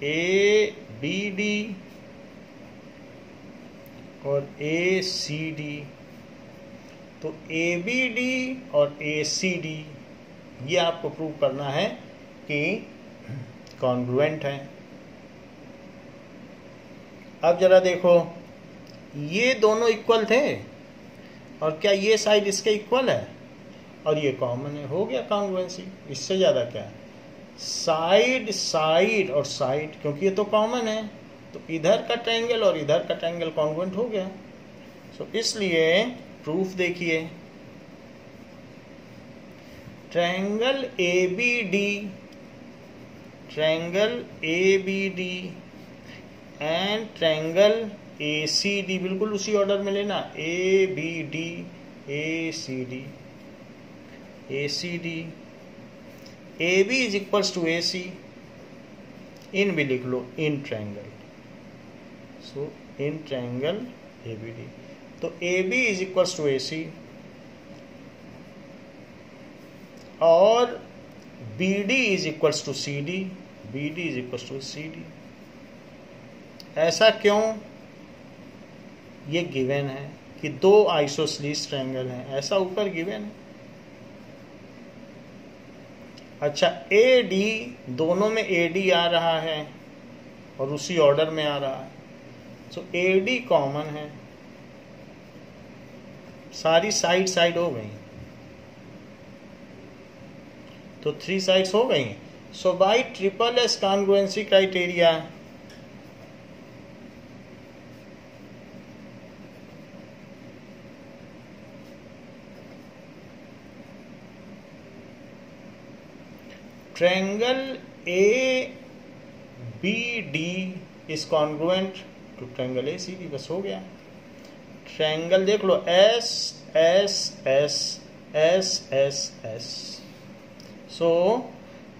A B D और ए सी डी। तो ए बी डी और ए सी डी ये आपको प्रूव करना है कि कॉन्ग्रुएंट है। अब जरा देखो, ये दोनों इक्वल थे, और क्या ये साइड इसके इक्वल है, और ये कॉमन है, हो गया कॉन्ग्रुएंसी। इससे ज्यादा क्या है? साइड साइड और साइड, क्योंकि ये तो कॉमन है, तो इधर का ट्रायंगल और इधर का ट्रायंगल कॉन्ग्रुएंट हो गया। सो इसलिए प्रूफ देखिए, triangle A B D, triangle A B D and triangle A C D, बिल्कुल उसी ऑर्डर में लेना, A B D A C D, A C D. A B is equals to A C, in भी लिख लो, in triangle. So in triangle A B D, तो A B is equals to A C, और B D is equals to C D, B D is equals to C D. ऐसा क्यों? ये given है कि दो आइसोसेलेस ट्रायंगल हैं, ऐसा ऊपर गिवन है। अच्छा, ए डी, दोनों में ए डी आ रहा है और उसी ऑर्डर में आ रहा है, सो ए डी कॉमन है। सारी साइड साइड हो गई, तो 3 साइड्स हो गई। So by triple S congruency criteria, triangle A B D is congruent to triangle A C D, बस हो गया। ट्रायंगल देख लो, S S S S S S. So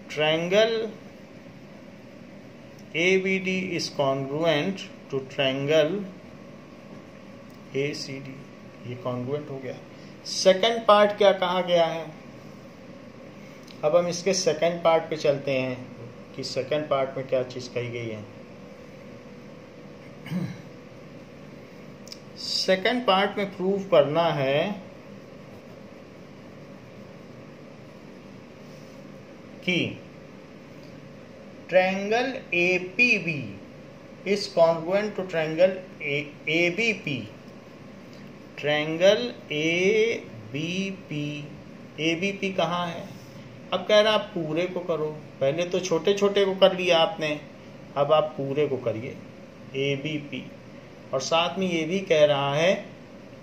triangle ABD is congruent to triangle ACD, ये congruent हो गया। Second part क्या कहा गया है, अब हम इसके सेकंड पार्ट पे चलते हैं कि सेकंड पार्ट में क्या चीज कही गई है। सेकंड पार्ट में प्रूव करना है कि triangle APB is congruent to triangle ABP। Triangle ABP कहाँ है? अब कह रहा आप पूरे को करो, पहले तो छोटे छोटे को कर लिया आपने, अब आप पूरे को करिए ABP। और साथ में ये भी कह रहा है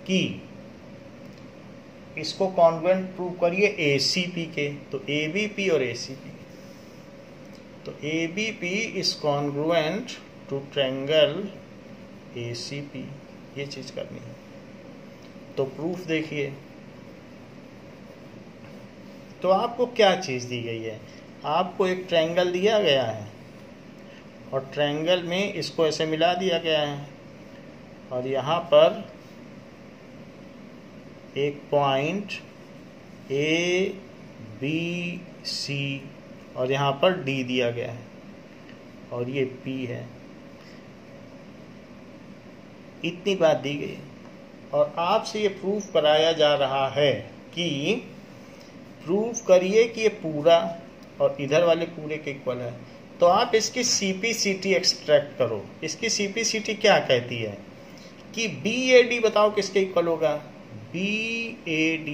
कि इसको कॉन्ग्रुएंट प्रूव करिए ACP के, तो ABP और ACP, तो ABP is congruent to triangle ACP, ये चीज करनी है। तो प्रूफ देखिए, तो आपको क्या चीज दी गई है, आपको एक ट्रायंगल दिया गया है और ट्रायंगल में इसको ऐसे मिला दिया गया है और यहाँ पर एक पॉइंट ABC और यहाँ पर D दिया गया है और ये P है, इतनी बात दी गई और आपसे ये प्रूफ कराया जा रहा है कि प्रूफ करिए कि ये पूरा और इधर वाले पूरे के इक्वल है। तो आप इसकी CPCT एक्सट्रैक्ट करो। इसकी CPCT क्या कहती है कि BAD बताओ किसके इक्वल होगा, BAD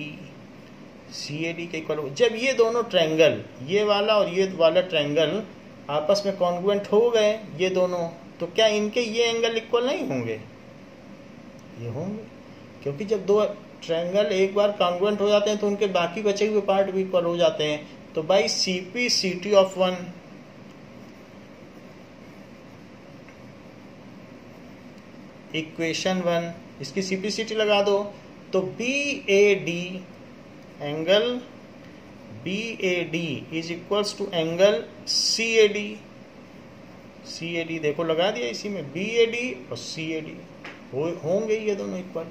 CAD के इक्वल होगा। जब ये दोनों ट्रायंगल, ये वाला और ये वाला ट्रायंगल आपस में कॉन्ग्रुएंट हो गए ये दोनों, तो क्या इनके ये एंगल इक्वल नहीं होंगे? ये होंगे, क्योंकि जब दो ट्रायंगल एक बार कॉन्ग्रुएंट हो जाते हैं तो उनके बाकी बचे हुए पार्ट भी इक्वल हो जाते हैं। तो by CPCT of one, equation 1, इसकी CPCT लगा दो तो BAD angle BAD is equals to angle CAD। CAD देखो लगा दिया इसी में, BAD और CAD होंगे ये दोनों इक्वल।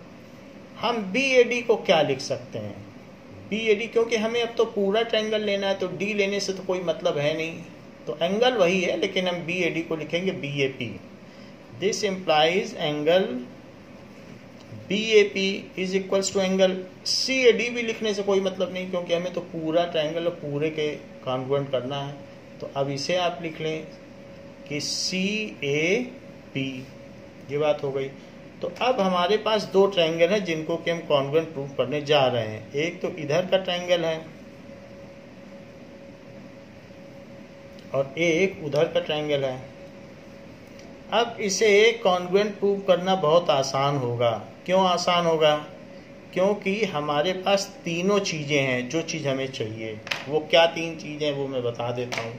हम BAD को क्या लिख सकते हैं, BAD, क्योंकि हमें अब तो पूरा ट्रायंगल लेना है तो D लेने से तो कोई मतलब है नहीं, तो एंगल वही है लेकिन हम BAD को लिखेंगे BAP। This implies angle BAP is equals to angle CAD। भी लिखने से कोई मतलब नहीं क्योंकि हमें तो पूरा ट्रायंगल और पूरे के कॉन्ग्रुएंट करना है। तो अब इसे आप लिख लें कि CAP, ये बात हो गई। तो अब हमारे पास दो ट्रायंगल हैं जिनको कि हम कॉन्ग्रुएंट प्रूव करने जा रहे हैं। एक तो इधर का ट्रायंगल है और एक उधर का ट्रायंगल है। अब इसे कॉन्ग्रुएंट प्रूव करना बहुत आसान होगा। क्यों आसान होगा? क्योंकि हमारे पास तीनों चीज़ें हैं जो चीज़ हमें चाहिए। वो क्या तीन चीज़ें हैं वो मैं बता देता हूँ,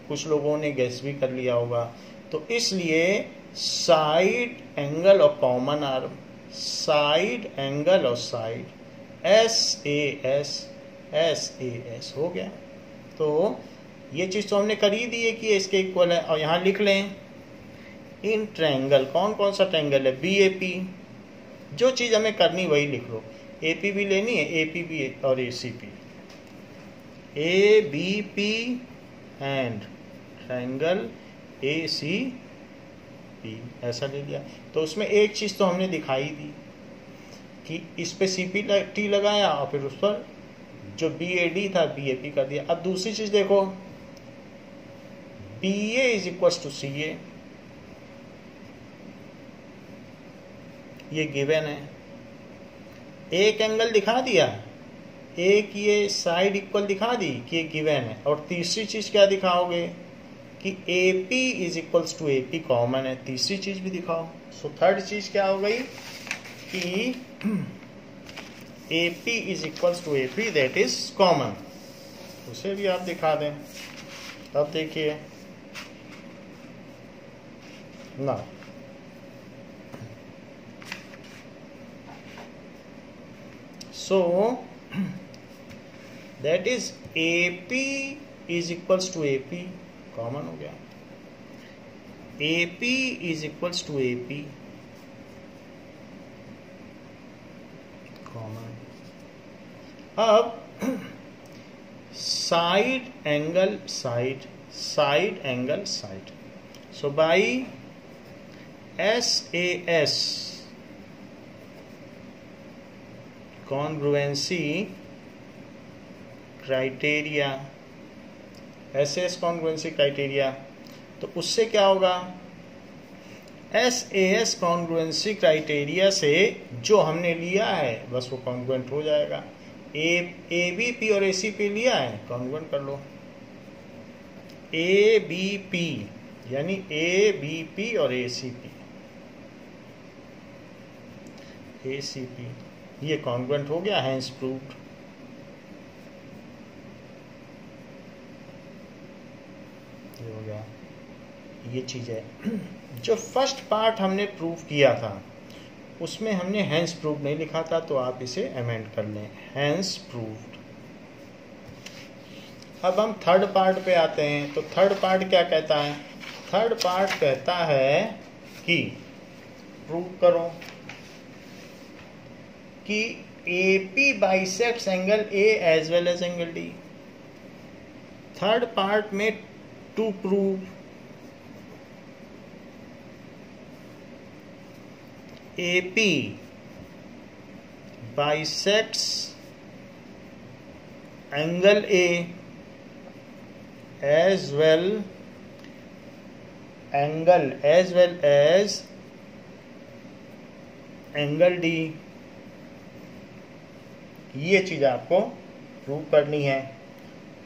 कुछ लोगों ने गेस भी कर लिया होगा। तो इसलिए साइड एंगल और कॉमन आर्म, साइड एंगल और साइड, SAS हो गया। तो ये चीज़ तो हमने कर ही दी है कि इसके इक्वल है। और यहाँ लिख लें इन ट्रायंगल, कौन कौन सा ट्रायंगल है, BAP। जो चीज़ हमें करनी वही लिख लो। AP भी लेनी है, APB और ACP, ABP and triangle ACP, ऐसा ले लिया। तो उसमें एक चीज़ तो हमने दिखाई दी कि इस पे CPT लगाया और फिर उस पर जो BAD था BAP कर दिया। अब दूसरी चीज़ देखो, BA is equals to CA, ये गिवन है। एक एंगल दिखा दिया, एक ये साइड इक्वल दिखा दी कि ये गिवन है। और तीसरी चीज़ क्या दिखाओगे कि AP is equals to AP common है। तीसरी चीज़ भी दिखाओ। सो थर्ड चीज़ क्या हो गई कि AP is equals to AP that is common, उसे भी आप दिखा दें। अब देखिए ना, so that is AP is equals to AP, common हो गया। AP is equals to AP common. अब side angle side, side angle side, so by SAS congruency criteria, SAS congruency criteria, तो उससे क्या होगा, SAS कॉन्ग्रुएंसी क्राइटेरिया से जो हमने लिया है बस वो कॉन्ग्रुएंट हो जाएगा। ABP और ACP लिया है, कॉन्ग्रुएंट कर लो। ABP यानी ABP और ACP ये कॉन्ग्रुएंट हो गया, हैंस प्रूव्ड। ये हो गया, ये चीज है। जो फर्स्ट पार्ट हमने प्रूव किया था उसमें हमने हैंस प्रूव्ड नहीं लिखा था, तो आप इसे अमेंड कर लें, हैंस प्रूव्ड। अब हम थर्ड पार्ट पे आते हैं। तो थर्ड पार्ट क्या कहता है, थर्ड पार्ट कहता है कि प्रूव करो कि AP bisects angle A as well as angle D। Third part में to prove AP bisects angle A as well as angle D, ये चीज आपको प्रूव करनी है।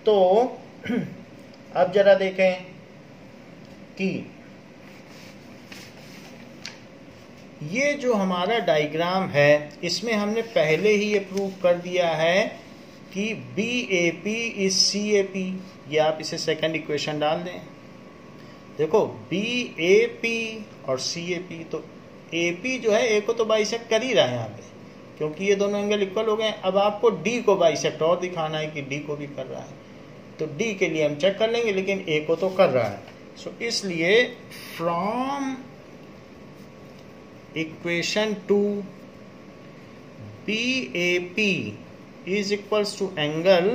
तो अब जरा देखें कि ये जो हमारा डायग्राम है इसमें हमने पहले ही ये प्रूव कर दिया है कि BAP इज CAP। ये आप इसे सेकंड इक्वेशन डाल दें। देखो BAP और CAP, तो AP जो है A को तो बाइसेक्ट कर ही रहा है यहाँ पे, क्योंकि ये दोनों एंगल इक्वल हो गए। अब आपको D को बाइसेक्ट और दिखाना है कि D को भी कर रहा है, तो D के लिए हम चेक कर लेंगे, लेकिन A को तो कर रहा है। सो इसलिए from equation 2 BAP is equals to angle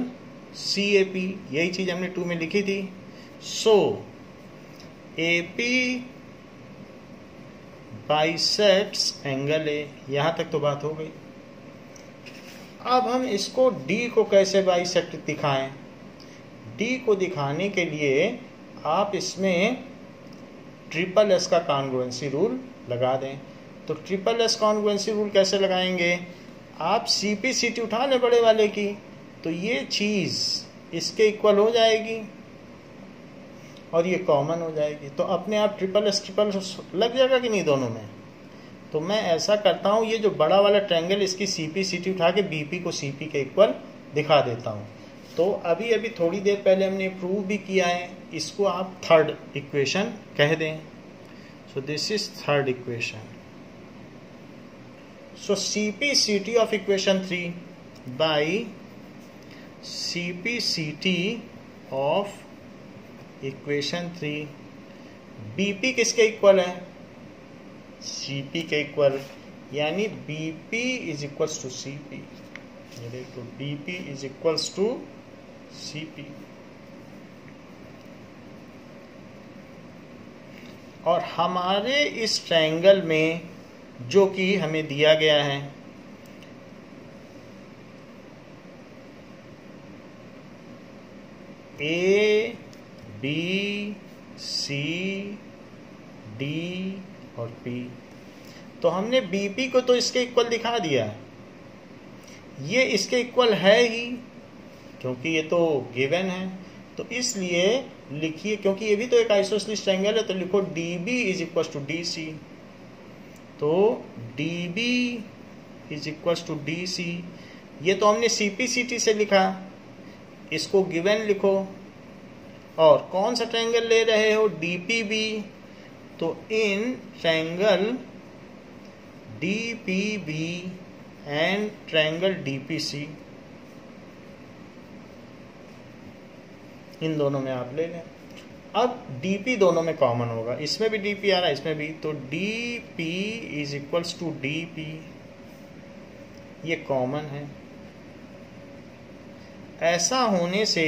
CAP, यही चीज हमने 2 में लिखी थी। So AP bisects angle A, यहां तक तो बात हो गई। अब हम इसको D को कैसे बाइसेक्ट दिखाएं। D को दिखाने के लिए आप इसमें ट्रिपल S का कॉन्ग्रुएंसी रूल लगा दें। तो ट्रिपल S कॉन्ग्रुएंसी रूल कैसे लगाएंगे, आप CP/CT उठा लें बड़े वाले की, तो ये चीज इसके इक्वल हो जाएगी और ये कॉमन हो जाएगी, तो अपने आप ट्रिपल S लग जाएगा कि नहीं दोनों में। तो मैं ऐसा करता हूँ, ये जो बड़ा वाला ट्रायंगल इसकी CP/CT उठा के BP को CP के इक्वल दिखा देता हूँ। तो अभी थोड़ी देर पहले हमने प्रूव भी किया है, इसको आप थर्ड इक्वेशन कह दें। So this is third equation. So CP/CT of equation 3 by CP/CT of equation 3, BP किसके इक्वल है, CP के इक्वल, यानी BP is equals to CP। ये देखो BP is equals to CP। और हमारे इस ट्रायंगल में जो कि हमें दिया गया है, A B C D और P, तो हमने BP को तो इसके इक्वल दिखा दिया, ये इसके इक्वल है ही क्योंकि ये तो गिवन है। तो इसलिए लिखिए, क्योंकि ये भी तो एक आइसोसेलेस ट्रायंगल है, तो लिखो DB is equal to DC। तो DB is equal to DC, ये तो हमने CP/CT से लिखा, इसको गिवन लिखो। और कौन सा ट्रायंगल ले रहे हो, DPB, तो in triangle DPB and triangle DPC, इन दोनों में आप ले लें। अब dp दोनों में कॉमन होगा, इसमें भी dp आ रहा है इसमें भी, तो dp is equals to dp, ये कॉमन है। ऐसा होने से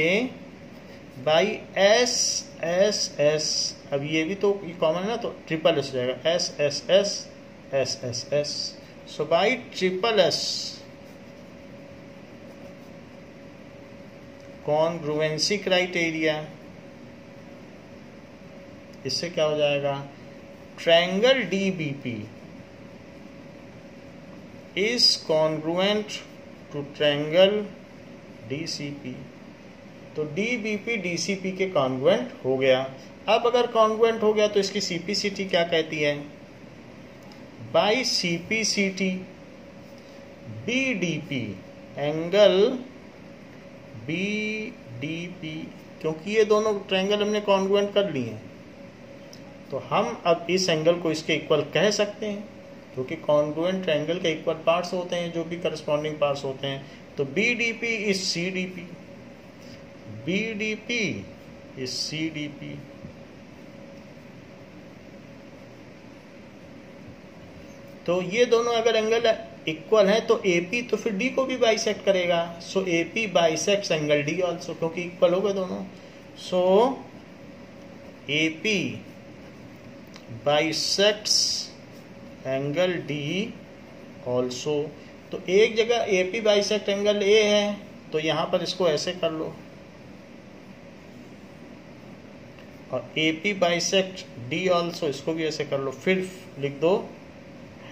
बाई एस एस एस, अब ये भी तो कॉमन है ना, तो ट्रिपल एस हो जाएगा, S S S S S S. So by triple S congruency criteria, इससे क्या हो जाएगा, triangle DBP is congruent to triangle DCP, तो DBP DCP के कॉन्ग्रुएंट हो गया। अब अगर कॉन्ग्रुएंट हो गया तो इसकी CPCT क्या कहती है, by CPCT BDP angle BDP, क्योंकि ये दोनों ट्रायंगल हमने कॉन्ग्रुएंट कर लिए हैं, तो हम अब इस एंगल को इसके इक्वल कह सकते हैं, क्योंकि कॉन्ग्रुएंट ट्रायंगल के इक्वल पार्ट्स होते हैं, जो भी करस्पॉन्डिंग पार्ट्स होते हैं। तो BDP is CDP, BDP is CDP। तो ये दोनों अगर एंगल इक्वल हैं तो AP तो फिर D को भी बाइसेक्ट करेगा, सो AP bisects angle D also, क्योंकि इक्वल हो गए दोनों। सो AP bisects angle D also. तो एक जगह AP बाइसेक्ट एंगल A है, तो यहां पर इसको ऐसे कर लो, और AP बाइसेक्ट D ऑल्सो, इसको भी ऐसे कर लो, फिर लिख दो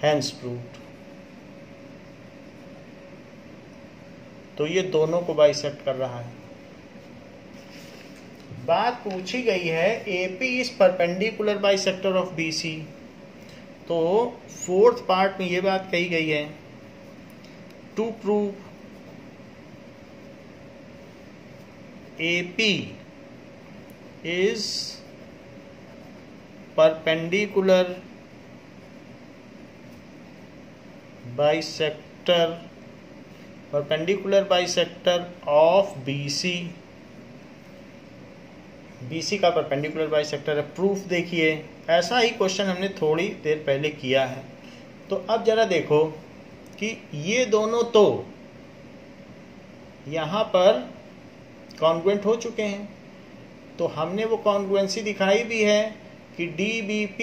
हैंस प्रूव्ड। तो ये दोनों को बाइसेक्ट कर रहा है। बात पूछी गई है AP is perpendicular bisector of BC, तो फोर्थ पार्ट में ये बात कही गई है, to prove AP is perpendicular bisector of BC, BC का परपेंडिकुलर बाइसेक्टर है। प्रूफ देखिए, ऐसा ही क्वेश्चन हमने थोड़ी देर पहले किया है। तो अब जरा देखो कि ये दोनों तो यहाँ पर कॉन्ग्रुएंट हो चुके हैं, तो हमने वो कॉन्ग्रुएंसी दिखाई भी है कि DBP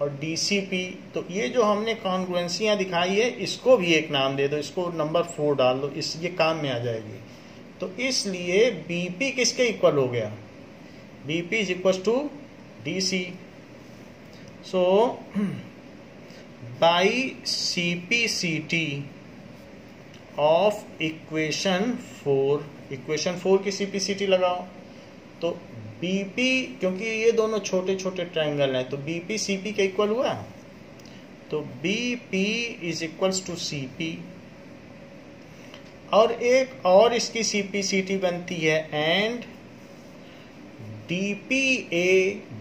और DCP, तो ये जो हमने कॉन्ग्रुएंसियाँ दिखाई है इसको भी एक नाम दे दो, इसको नंबर 4 डाल दो, इस ये काम में आ जाएगी। तो इसलिए BP किसके इक्वल हो गया, BP is equal to DC। So by CPCT of equation 4, equation 4 की CPCT लगाओ, तो BP, क्योंकि ये दोनों छोटे छोटे ट्रायंगल हैं, तो BP CP के इक्वल हुआ, तो BP is equals to CP। और एक और इसकी CPCT बनती है, एंड DPA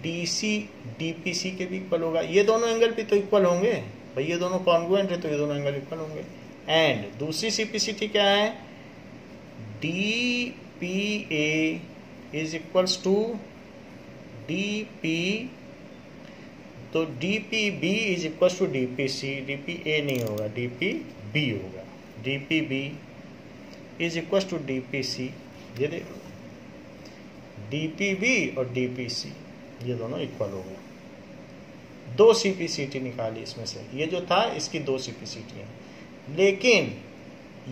DC DPC के भी इक्वल होगा। ये दोनों एंगल भी तो इक्वल होंगे भाई, ये दोनों कॉन्ग्रुएंट है तो ये दोनों एंगल इक्वल होंगे। एंड दूसरी CPCT क्या है, DPA is equals to DP, तो DPB is equals to DPC, DPA नहीं होगा, DPB होगा, DPB is equals to DPC। ये देखो DPB और DPC ये दोनों इक्वल हो गए। 2 CPCT निकाली इसमें से, ये जो था इसकी 2 CPCT है, लेकिन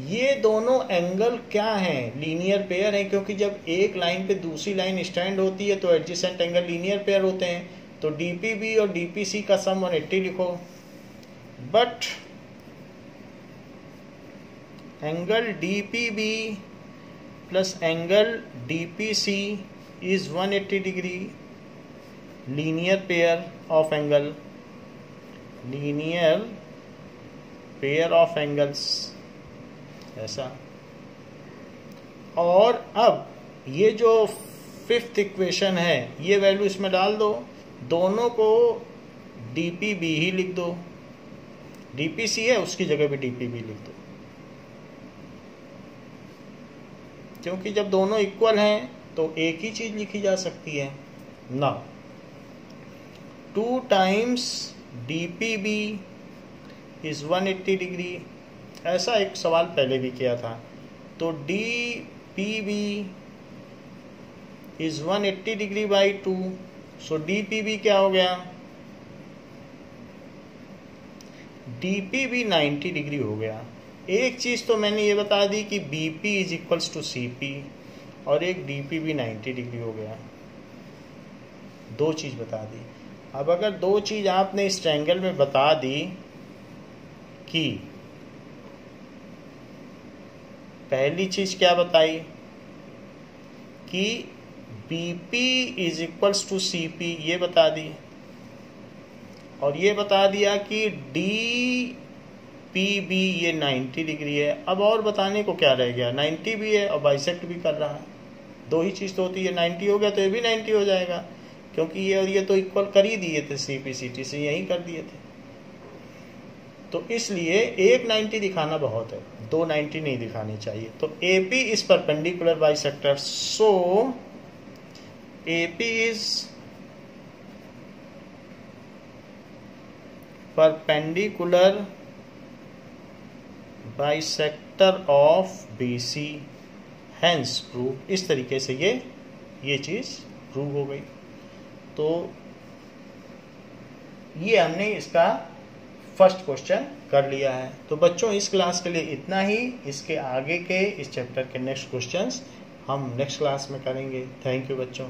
ये दोनों एंगल क्या हैं, लीनियर पेयर हैं, क्योंकि जब एक लाइन पे दूसरी लाइन स्टैंड होती है तो एडजेसेंट एंगल लीनियर पेयर होते हैं। तो DPB और DPC का सम 180 लिखो, but angle DPB plus angle DPC is 180 degree, linear pair of angle, linear pair of angles, ऐसा। और अब ये जो 5th इक्वेशन है, ये वैल्यू इसमें डाल दो, दोनों को DPB ही लिख दो, DPC है उसकी जगह भी DPB लिख दो, क्योंकि जब दोनों इक्वल हैं तो एक ही चीज लिखी जा सकती है। Now 2 times DPB is 180 degree. ऐसा एक सवाल पहले भी किया था। तो DPB is 180 degree by 2। So DPB क्या हो गया? DPB 90 डिग्री हो गया। एक चीज़ तो मैंने ये बता दी कि BP is equals to CP, और एक DPB 90 डिग्री हो गया। दो चीज़ बता दी। अब अगर दो चीज़ आपने इस ट्रायंगल में बता दी कि पहली चीज़ क्या बताई कि BP is equals to CP, ये बता दी, और ये बता दिया कि DPB ये 90 डिग्री है। अब और बताने को क्या रह गया? 90 भी है और बाइसेक्ट भी कर रहा है। दो ही चीज़ तो होती है। 90 हो गया तो ये भी 90 हो जाएगा, क्योंकि ये और ये तो इक्वल कर ही दिए थे, CP/CT से यही कर दिए थे। तो इसलिए एक 90 दिखाना बहुत है, दो 90 नहीं दिखानी चाहिए। तो AP is perpendicular bisector, so AP is perpendicular bisector of BC, hence prove. इस तरीके से ये चीज़ प्रूव हो गई। तो ये हमने इसका फर्स्ट क्वेश्चन कर लिया है। तो बच्चों इस क्लास के लिए इतना ही। इसके आगे के इस चैप्टर के नेक्स्ट क्वेश्चंस हम नेक्स्ट क्लास में करेंगे। थैंक यू बच्चों।